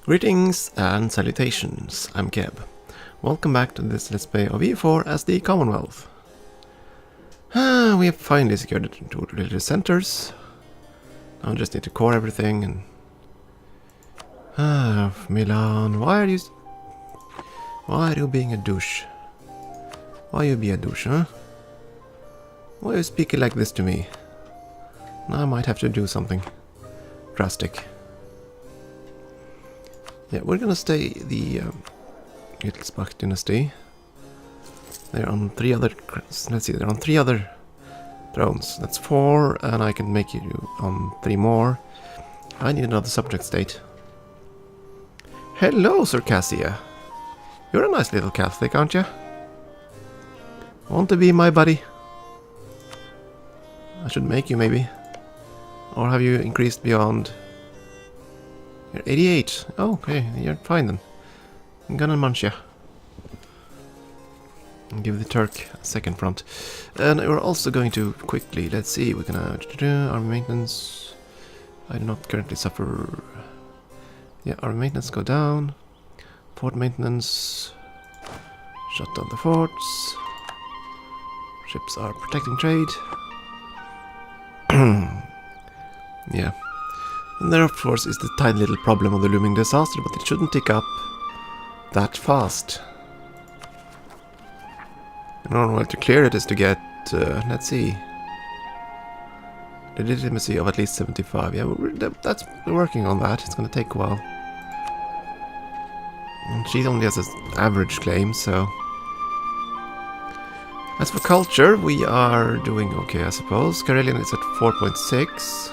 Greetings and salutations, I'm Keb. Welcome back to this Let's Play of EU4 as the Commonwealth. We have finally secured the two religious centers. Now I just need to core everything and... Milan, why are you being a douche? Why you be a douche, huh? Why are you speaking like this to me? Now I might have to do something drastic. Yeah, we're gonna stay the Wittelsbach dynasty. They're on three other... Let's see, they're on 3 other thrones. That's 4, and I can make you on 3 more. I need another subject state. Hello, Circassia. You're a nice little Catholic, aren't you? Want to be my buddy? I should make you, maybe. Or have you increased beyond... You're 88. Oh, okay, you're fine then. I'm gonna munch you. And give the Turk a second front. And we're also going to quickly, let's see, we're gonna do army maintenance. I do not currently suffer. Yeah, army maintenance go down. Fort maintenance. Shut down the forts. Ships are protecting trade. Yeah. And there, of course, is the tiny little problem of the looming disaster, but it shouldn't tick up that fast. In order to clear it is to get, let's see, the legitimacy of at least 75. Yeah, we're working on that. It's going to take a while. And she only has an average claim, so... As for culture, we are doing okay, I suppose. Karelian is at 4.6.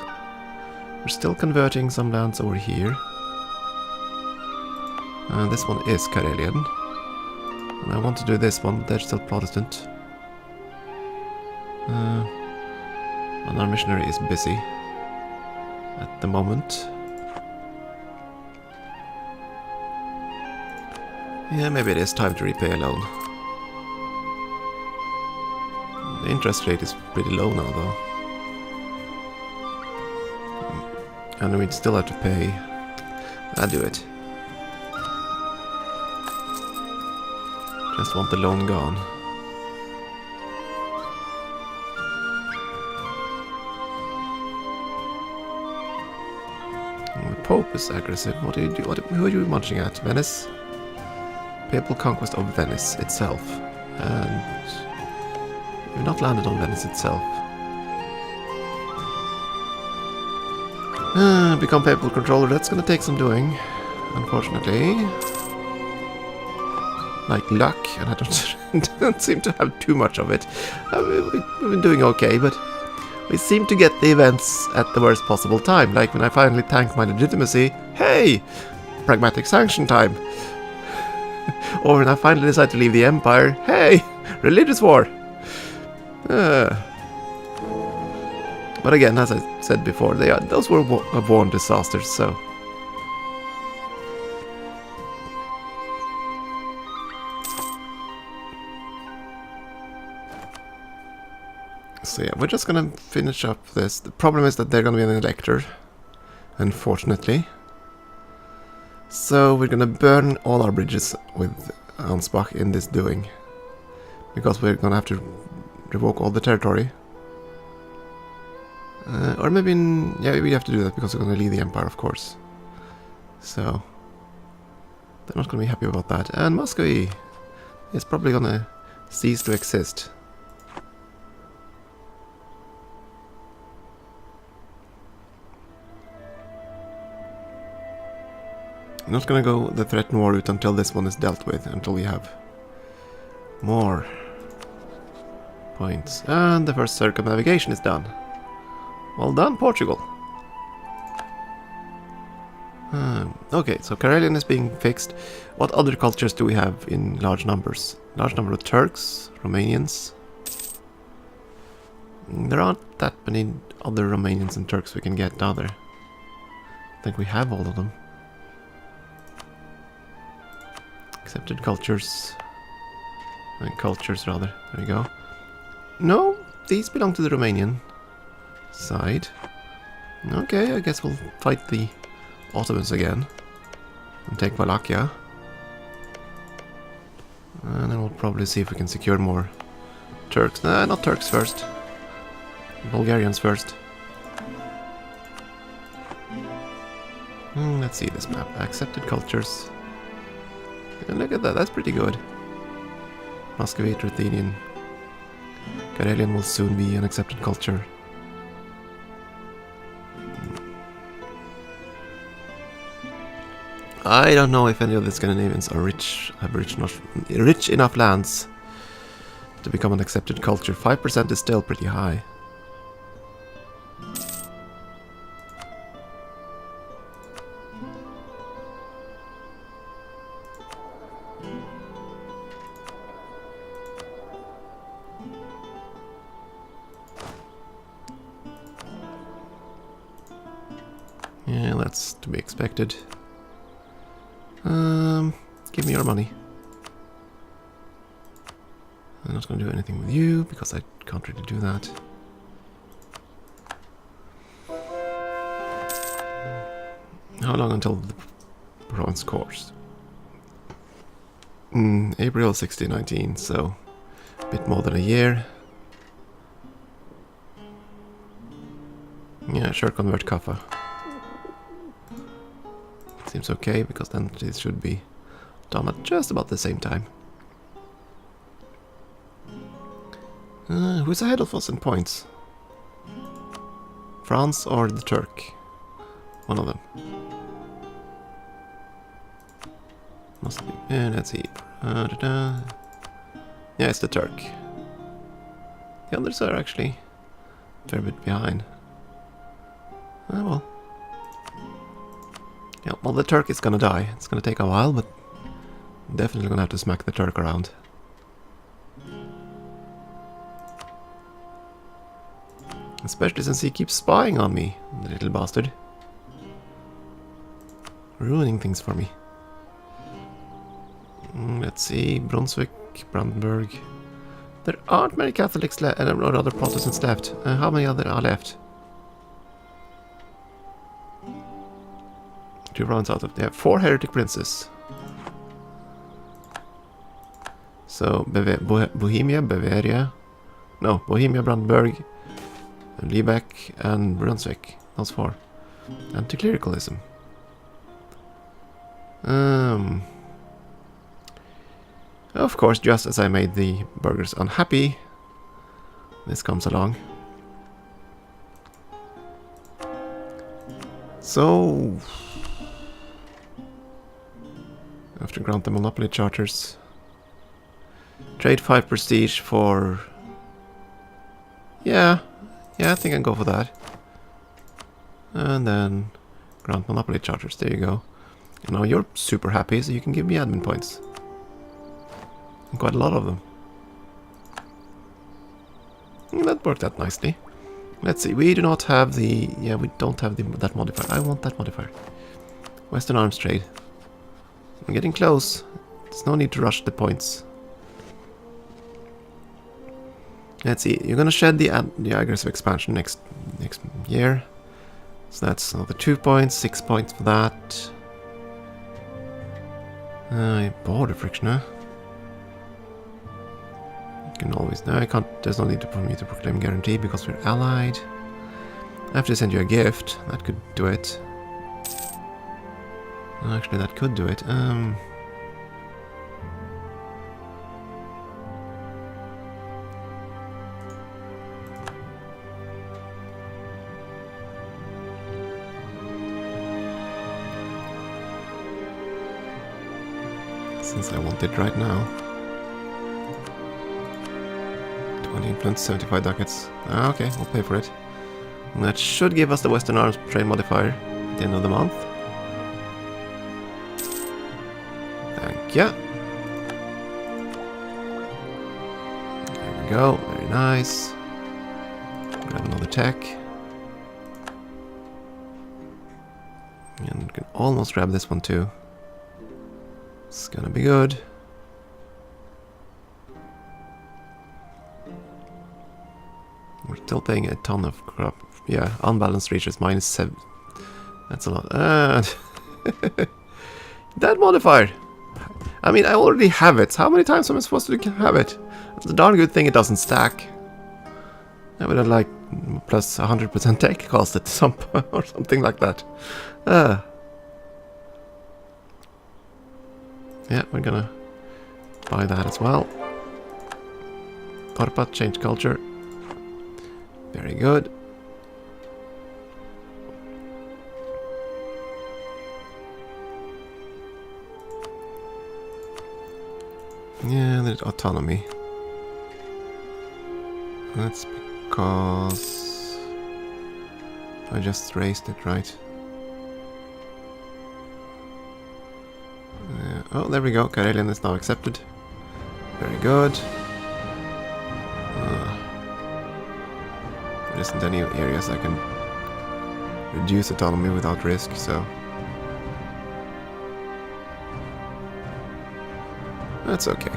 We're still converting some lands over here. This one is Karelian. And I want to do this one, but they're still Protestant. And our missionary is busy at the moment. Yeah, maybe it is time to repay a loan. The interest rate is pretty low now, though. And we'd still have to pay. I'll do it. Just want the loan gone. And the Pope is aggressive. What do you do? Who are you munching at? Venice? Papal conquest of Venice itself. And you've not landed on Venice itself. Become papal controller, that's gonna take some doing, unfortunately. Like luck, and I don't seem to have too much of it. We've been doing okay, but we seem to get the events at the worst possible time. Like when I finally tank my legitimacy, hey! Pragmatic sanction time! Or when I finally decide to leave the Empire, hey! Religious war! But again, as I said before, those were born disasters, so... So yeah, we're just gonna finish up this. The problem is that they're gonna be an elector, unfortunately. So we're gonna burn all our bridges with Ansbach in this doing. Because we're gonna have to revoke all the territory. Or maybe yeah, we have to do that because we're going to leave the Empire, of course. So, they're not going to be happy about that. And Muscovy is probably going to cease to exist. I'm not going to go the threaten war route until this one is dealt with, until we have more points. And the first circumnavigation is done. Well done, Portugal. Okay, so Karelian is being fixed. What other cultures do we have in large numbers? Large number of Turks, Romanians. There aren't that many other Romanians and Turks we can get, are there? I think we have all of them. Accepted cultures. Cultures, rather. There we go. No, these belong to the Romanian side. Okay, I guess we'll fight the Ottomans again. and take Wallachia. And then we'll probably see if we can secure more Turks. Nah, not Turks first. Bulgarians first. Let's see this map. Accepted cultures. And look at that, that's pretty good. Muscovite, Ruthenian. Karelian will soon be an accepted culture. I don't know if any of the Scandinavians are have rich enough lands to become an accepted culture. 5% is still pretty high. Yeah, that's to be expected. Give me your money. I'm not going to do anything with you because I can't really do that. How long until the province course? April 1619, so a bit more than a year. Yeah, sure, convert Kaffa. Seems okay, because then this should be done at just about the same time. Who's ahead of us in points? France or the Turk? One of them. Must be. Let's see. Yeah, it's the Turk. The others are actually a fair bit behind. Oh well. Yeah, well, the Turk is gonna die. It's gonna take a while, but definitely gonna have to smack the Turk around. Especially since he keeps spying on me, the little bastard. Ruining things for me. Let's see, Brunswick, Brandenburg. There aren't many Catholics left, or other Protestants left. How many other are left? 2 rounds out of there. 4 heretic princes. So Bohemia, Bavaria, no, Bohemia, Brandenburg, Liebeck, and Brunswick. Those 4. Anti-clericalism. Of course, just as I made the burghers unhappy, this comes along. So I have to grant the monopoly charters. Trade 5 prestige for... Yeah, I think I can go for that. And then grant monopoly charters, there you go. And now you're super happy, so you can give me admin points. And quite a lot of them. That worked out nicely. Let's see, we do not have the... Yeah, we don't have that modifier. I want that modifier. Western arms trade. I'm getting close. There's no need to rush the points. Let's see, you're gonna shed the aggressive expansion next year. So that's another 2 points, 6 points for that. Border friction, huh? Can always... No, I can't... There's no need for me to proclaim guarantee because we're allied. I have to send you a gift. That could do it. Actually, that could do it. Since I want it right now. 20 influence, 75 ducats. Okay, we'll pay for it. And that should give us the Western Arms trade modifier at the end of the month. Thank you. There we go, very nice. Grab another tech. And we can almost grab this one too. It's gonna be good. We're still paying a ton of crap. Yeah, unbalanced reaches -7. That's a lot. That modifier! I mean, I already have it. How many times am I supposed to have it? It's a darn good thing it doesn't stack. I would have like plus 100% tech cost at some point or something like that. Yeah, we're gonna buy that as well. Europa, change culture. Very good. Yeah, there's autonomy. That's because I just raised it, right? Oh, there we go. Karelian is now accepted. Very good. There isn't any areas I can reduce autonomy without risk, so that's okay.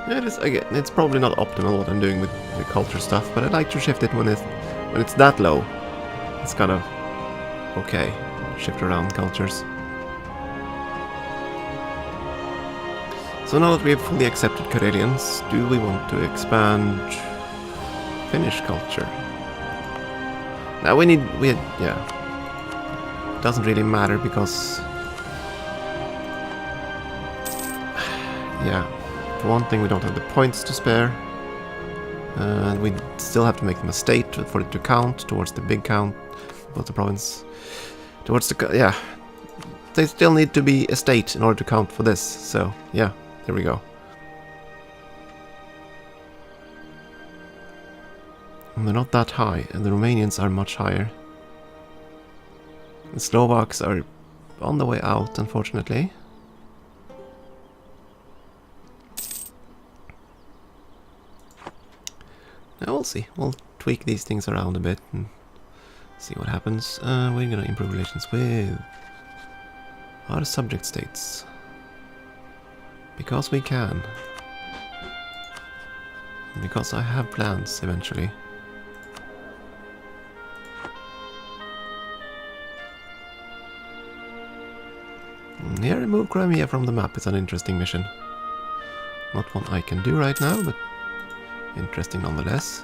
Yeah, it's probably not optimal what I'm doing with the culture stuff, but I like to shift it when it's that low. It's kind of okay. Shift around cultures. So now that we have fully accepted Karelians, do we want to expand Finnish culture? Now yeah. It doesn't really matter because yeah. For one thing, we don't have the points to spare. And we still have to make them a state for it to count towards the big count of the province. Towards the... yeah. They still need to be a state in order to count for this. So, yeah. There we go. And they're not that high. And the Romanians are much higher. The Slovaks are on the way out, unfortunately. Now we'll see. We'll tweak these things around a bit and see what happens. We're gonna improve relations with our subject states. Because we can. And because I have plans eventually. Yeah, remove Crimea from the map is an interesting mission. Not one I can do right now, but interesting nonetheless.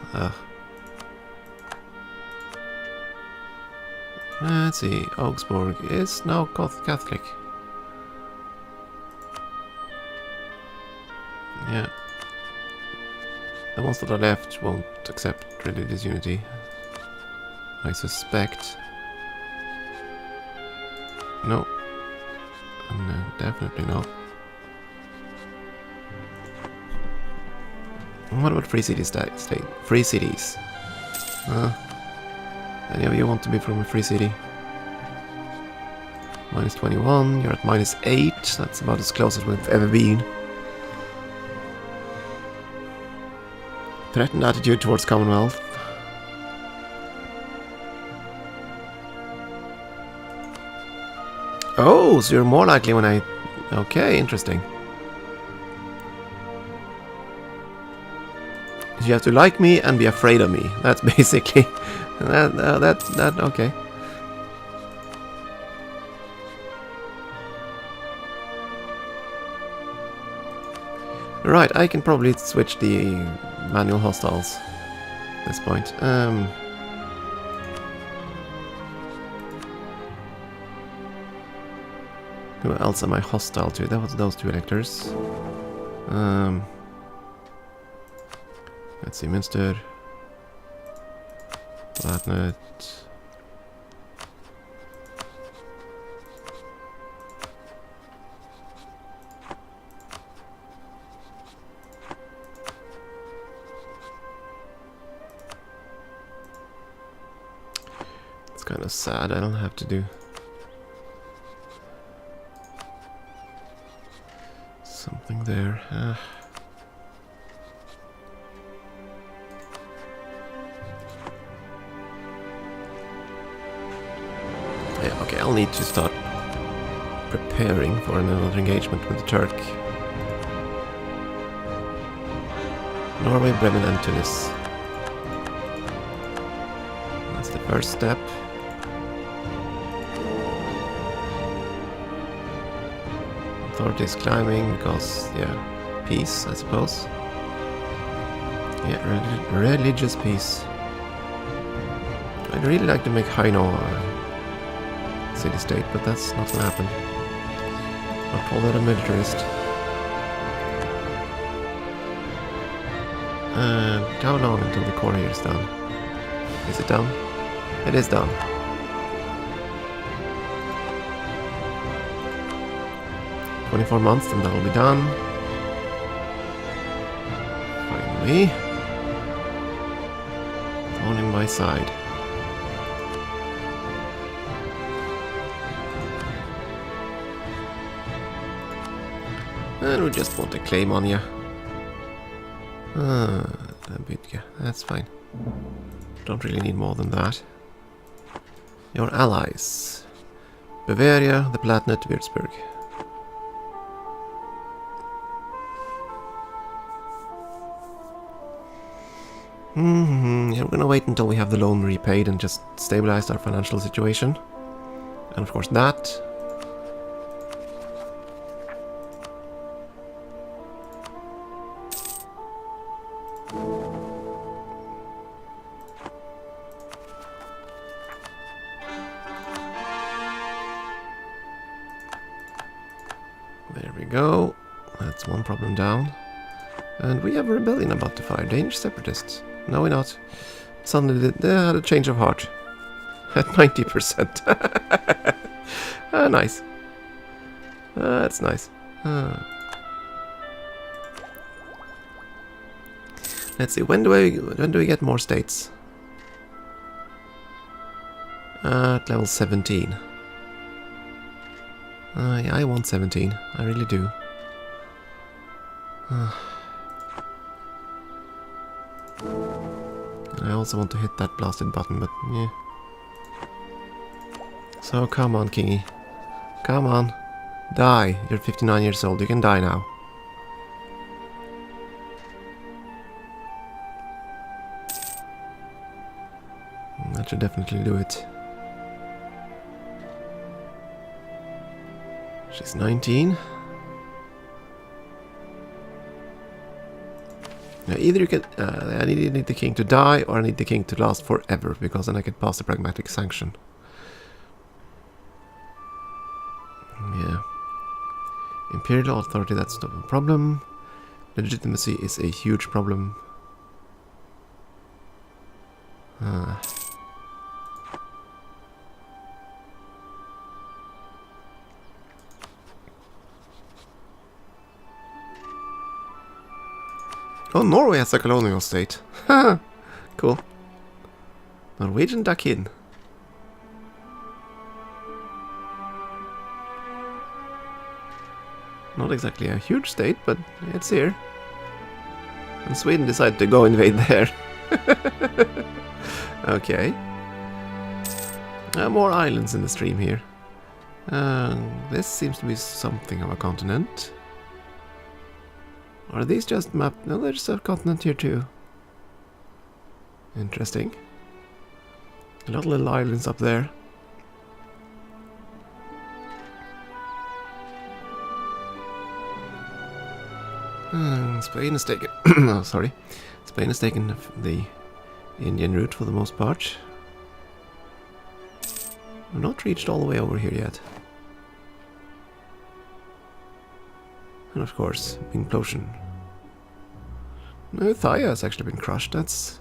Let's see, Augsburg is now Catholic. Yeah. The ones that are left won't accept religious unity, I suspect. No. No, definitely not. What about free cities state? Free cities. Any of you want to be from a free city? Minus 21, you're at minus 8. That's about as close as we've ever been. Threatened attitude towards Commonwealth. Oh, so you're more likely when I... Okay, interesting. You have to like me and be afraid of me. That's basically... that okay. Right, I can probably switch the manual hostiles at this point. Who else am I hostile to? That was those two electors. Let's see, Münster. Latnet. It's kind of sad I don't have to do something there. Yeah, okay, I'll need to start preparing for another engagement with the Turk. Norway, Bremen and Tunis. That's the first step. Authorities climbing because, yeah, peace, I suppose. Yeah, religious peace. I'd really like to make Haino a city-state, but that's not gonna happen. I'll call that a militarist. How long until the core here is done? Is it done? It is done. "24 months and that'll be done. Finally. On in my side. And we just want to claim on you. A bit, yeah, that's fine. Don't really need more than that. Your allies. Bavaria, the Palatinate, Würzburg. Yeah, we're gonna wait until we have the loan repaid and just stabilize our financial situation. And of course that. There we go. That's one problem down. And we have a rebellion about to fire. Danish separatists. No, we're not. Suddenly they had a change of heart. At 90%. Ah, nice. That's nice. Let's see. When do we get more states? At level 17. Yeah, I want 17. I really do. I also want to hit that blasted button, but yeah. So come on, Kingy. Come on. Die. You're 59 years old. You can die now. That should definitely do it. She's 19. Now either you can... I need the king to die, or I need the king to last forever, because then I can pass the pragmatic sanction. Yeah. Imperial authority, that's not a problem. Legitimacy is a huge problem. Oh, Norway has a colonial state. Ha! Cool. Norwegian Dakin. Not exactly a huge state, but it's here. And Sweden decided to go invade there. Okay. More islands in the stream here. This seems to be something of a continent. Are these just mapped? No, there's a continent here too. Interesting. A lot of little islands up there. Spain has taken... oh, sorry. Spain has taken the Indian route for the most part. We've not reached all the way over here yet. And of course, implosion. No, Thaya has actually been crushed. That's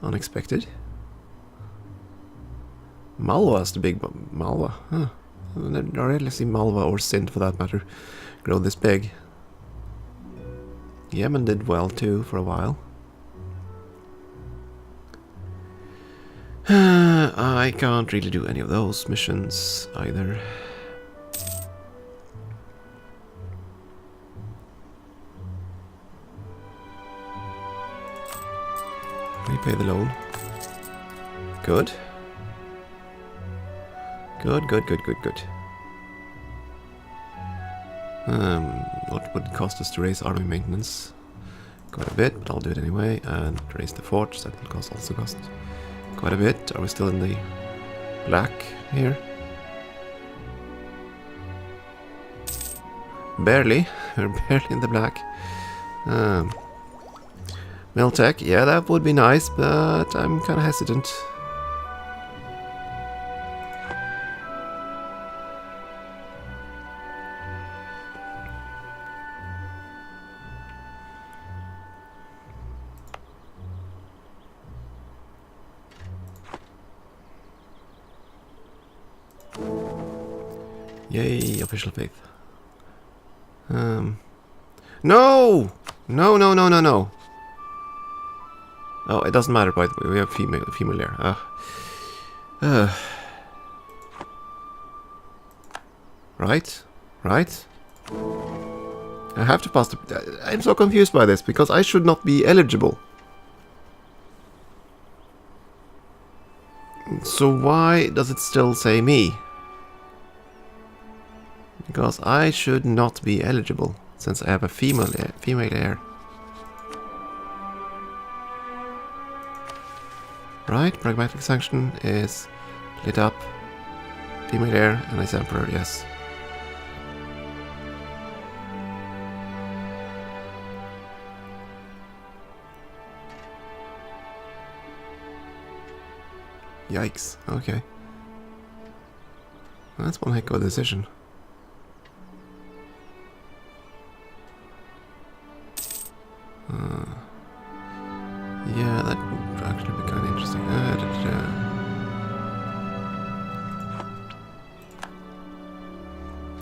unexpected. Malwa is the big... Malwa, huh. I rarely see Malwa or Sindh, for that matter, grow this big. Yemen did well too for a while. I can't really do any of those missions either. Repay the loan. Good. Good. What would it cost us to raise army maintenance? quite a bit, but I'll do it anyway. And raise the forts, that will also cost quite a bit. Are we still in the black here? Barely. We're barely in the black. Miltech, yeah, that would be nice, but I'm kind of hesitant. Yay, official faith. No! No, no, no, no, no. Oh, it doesn't matter, by the way. We have female there. Right? Right? I have to pass the... I'm so confused by this, because I should not be eligible. So why does it still say me? Because I should not be eligible, since I have a female heir. Right, pragmatic sanction is lit up. Female heir and his emperor, yes. Yikes, okay. That's one heck of a decision. Yeah, that would actually be kind of interesting.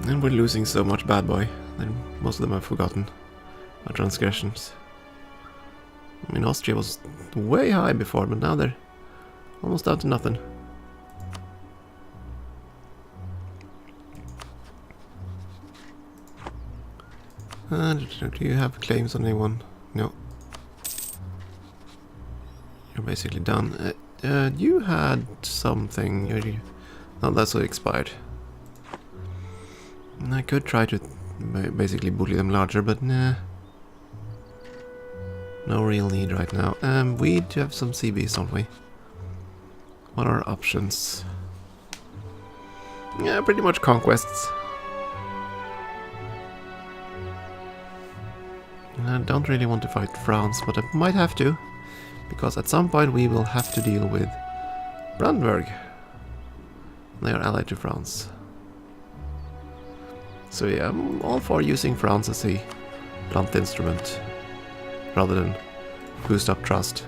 And we're losing so much bad boy that most of them have forgotten our transgressions. I mean, Austria was way high before, but now they're almost down to nothing. Do you have claims on anyone? No. You're basically done. You had something. No, that's what expired. I could try to basically bully them larger, but nah. No real need right now. We do have some CBs, don't we? What are our options? Yeah, pretty much conquests. I don't really want to fight France, but I might have to. Because at some point we will have to deal with Brandenburg. They are allied to France. So yeah, I'm all for using France as a blunt instrument. Rather than boost up trust.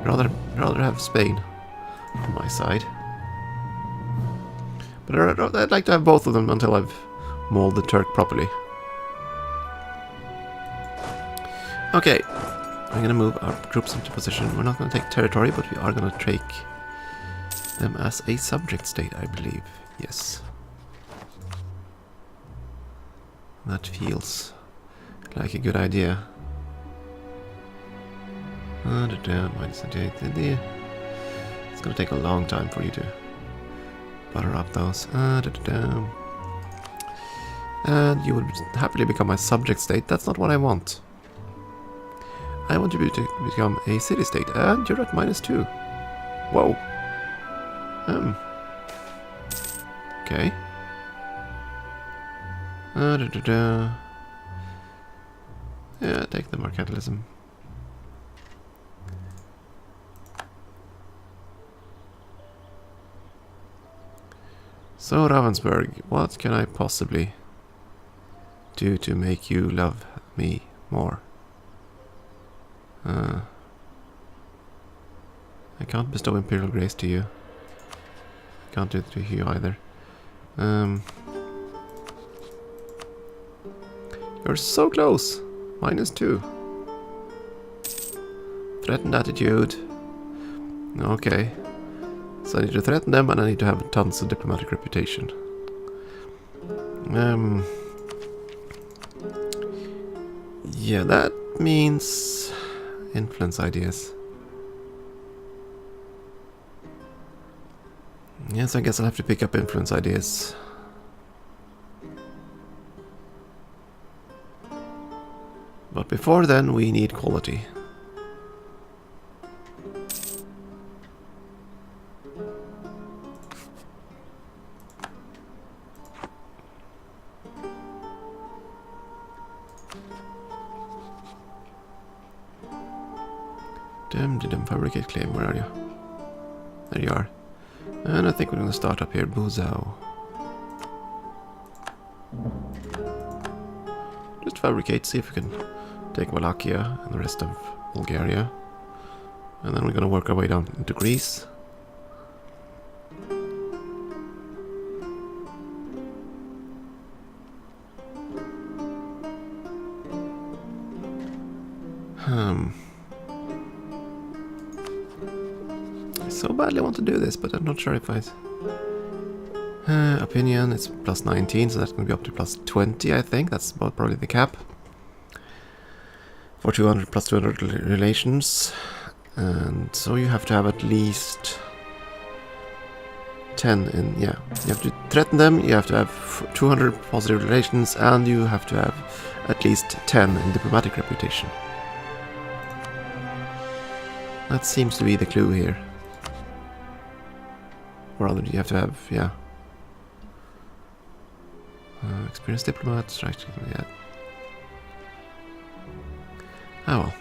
Rather have Spain on my side. But I'd like to have both of them until I've mauled the Turk properly. Okay. I'm gonna move our troops into position. We're not gonna take territory, but we are gonna take them as a subject state, I believe. Yes. That feels like a good idea. It's gonna take a long time for you to butter up those. And you would happily become my subject state. That's not what I want. I want you to become a city-state, and you're at -2. Whoa. Okay. Yeah, take the mercantilism. So, Ravensburg, what can I possibly do to make you love me more? I can't bestow Imperial Grace to you. Can't do it to you either. You're so close! -2. Threatened attitude. Okay. So I need to threaten them and I need to have tons of diplomatic reputation. Yeah, that means influence ideas. Yes, I guess I'll have to pick up influence ideas. But before then, we need quality. Fabricate claim, where are you? There you are. And I think we're going to start up here, Buzao. Just fabricate, see if we can take Wallachia and the rest of Bulgaria. And then we're going to work our way down into Greece. I so badly want to do this, but I'm not sure if I... opinion, it's plus 19, so that's going to be up to plus 20, I think. That's about probably the cap. For 200 plus 200 relations. And so you have to have at least 10 in, yeah. You have to threaten them, you have to have 200 positive relations, and you have to have at least 10 in diplomatic reputation. That seems to be the clue here. Or rather, you have to have, yeah. Experienced diplomats, right? Yeah. Oh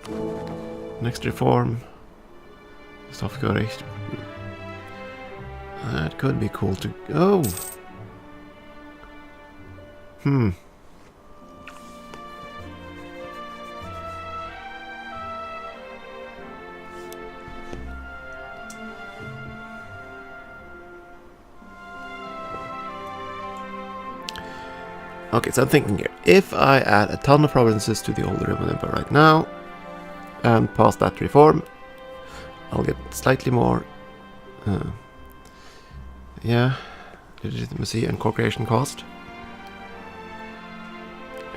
well. Next reform. Stoffgericht. That could be cool to... Oh! Okay, so I'm thinking here, if I add a ton of provinces to the older Roman Empire right now, and pass that reform, I'll get slightly more, yeah, legitimacy and co-creation cost.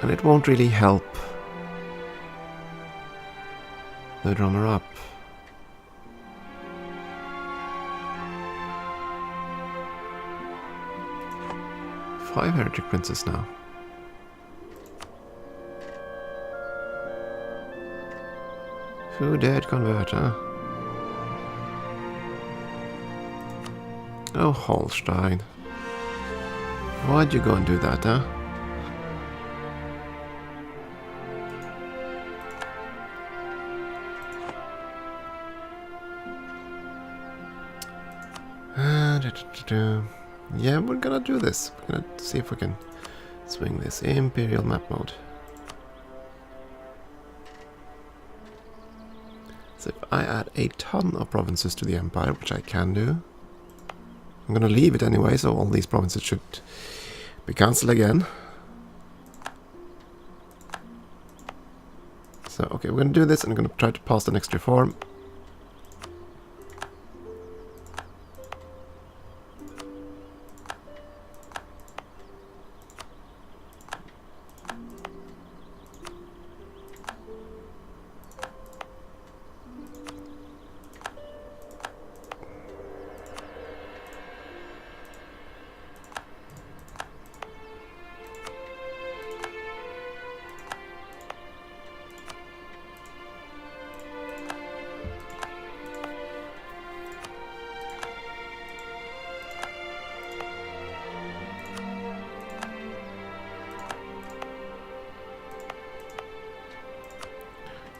And it won't really help the runner-up. Five heretic princes now. Who dared convert, huh? Oh, Holstein. Why'd you go and do that, huh? Yeah, we're gonna do this. We're gonna see if we can swing this Imperial map mode. So if I add a ton of provinces to the empire, which I can do, I'm gonna leave it anyway, so all these provinces should be cancelled again. So, okay, we're gonna do this, and I'm gonna try to pass the next reform.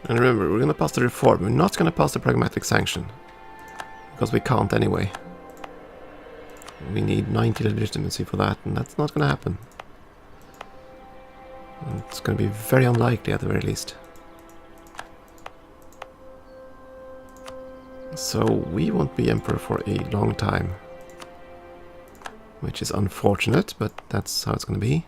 And remember, we're going to pass the reform. We're not going to pass the pragmatic sanction. Because we can't anyway. We need 90 legitimacy for that, and that's not going to happen. And it's going to be very unlikely at the very least. So we won't be emperor for a long time. Which is unfortunate, but that's how it's going to be.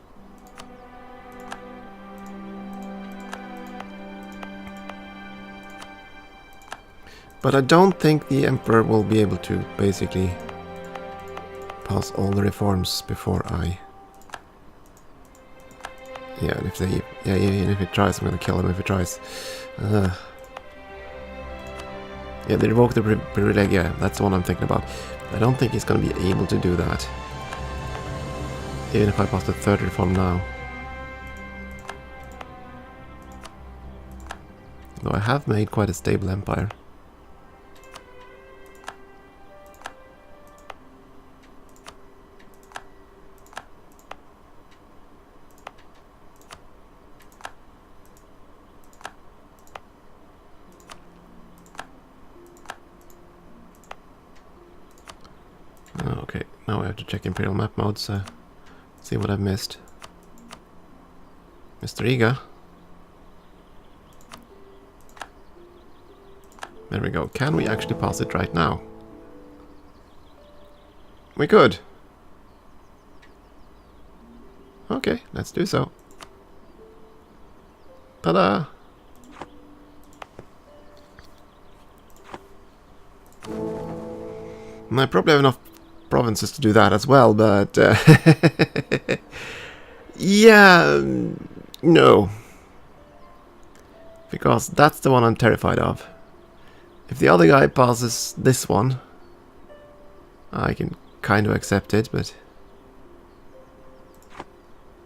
But I don't think the Emperor will be able to basically pass all the reforms before I... Yeah, and if they... Yeah, even if he tries, I'm gonna kill him if he tries. Yeah, they revoke the privilegia. That's the one I'm thinking about. I don't think he's gonna be able to do that. Even if I pass the third reform now. Though I have made quite a stable empire. Okay, now I have to check Imperial map mode, so see what I've missed. Mr. Riga. There we go. Can we actually pass it right now? We could. Okay, let's do so. Ta-da! I probably have enough provinces to do that as well, but... yeah... no. Because that's the one I'm terrified of. If the other guy passes this one, I can kind of accept it, but...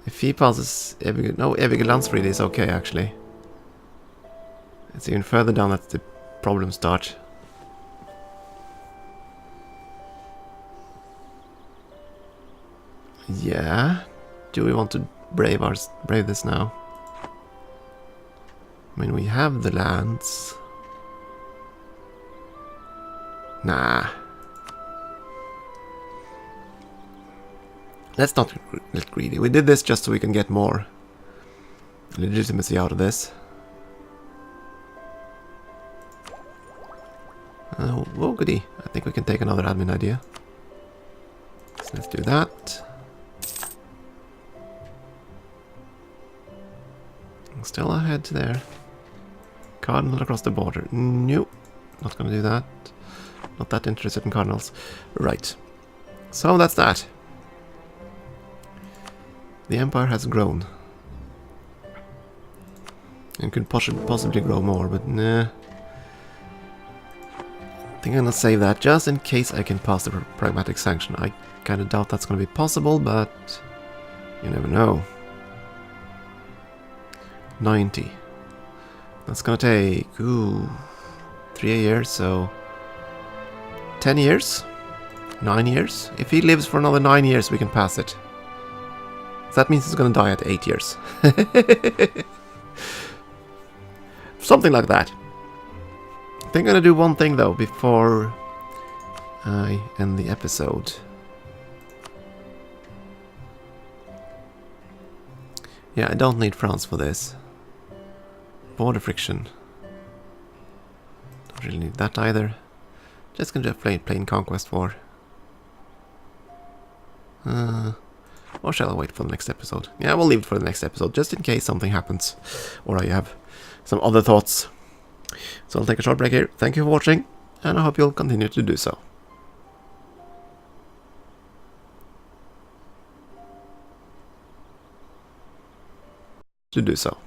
if he passes... no, Evigelandsfried is okay, actually. It's even further down that the problems start. Yeah. Do we want to brave this now? I mean, we have the lands. Nah. Let's not get greedy. We did this just so we can get more legitimacy out of this. Oh, goody. I think we can take another admin idea. So let's do that. Still ahead there. Cardinal across the border. Nope. Not gonna do that. Not that interested in cardinals. Right. So that's that. The empire has grown. And could possibly grow more, but nah. I think I'm gonna save that just in case I can pass the pragmatic sanction. I kinda doubt that's gonna be possible, but you never know. 90. That's gonna take 3 years, so 10 years? 9 years? If he lives for another 9 years, we can pass it. So that means he's gonna die at 8 years. Something like that. I think I'm gonna do one thing though before I end the episode. Yeah, I don't need France for this. Border friction. Don't really need that either. Just gonna do a plain conquest war. Or shall I wait for the next episode? Yeah, we'll leave it for the next episode, just in case something happens. Or I have some other thoughts. So I'll take a short break here. Thank you for watching, and I hope you'll continue to do so. To do so.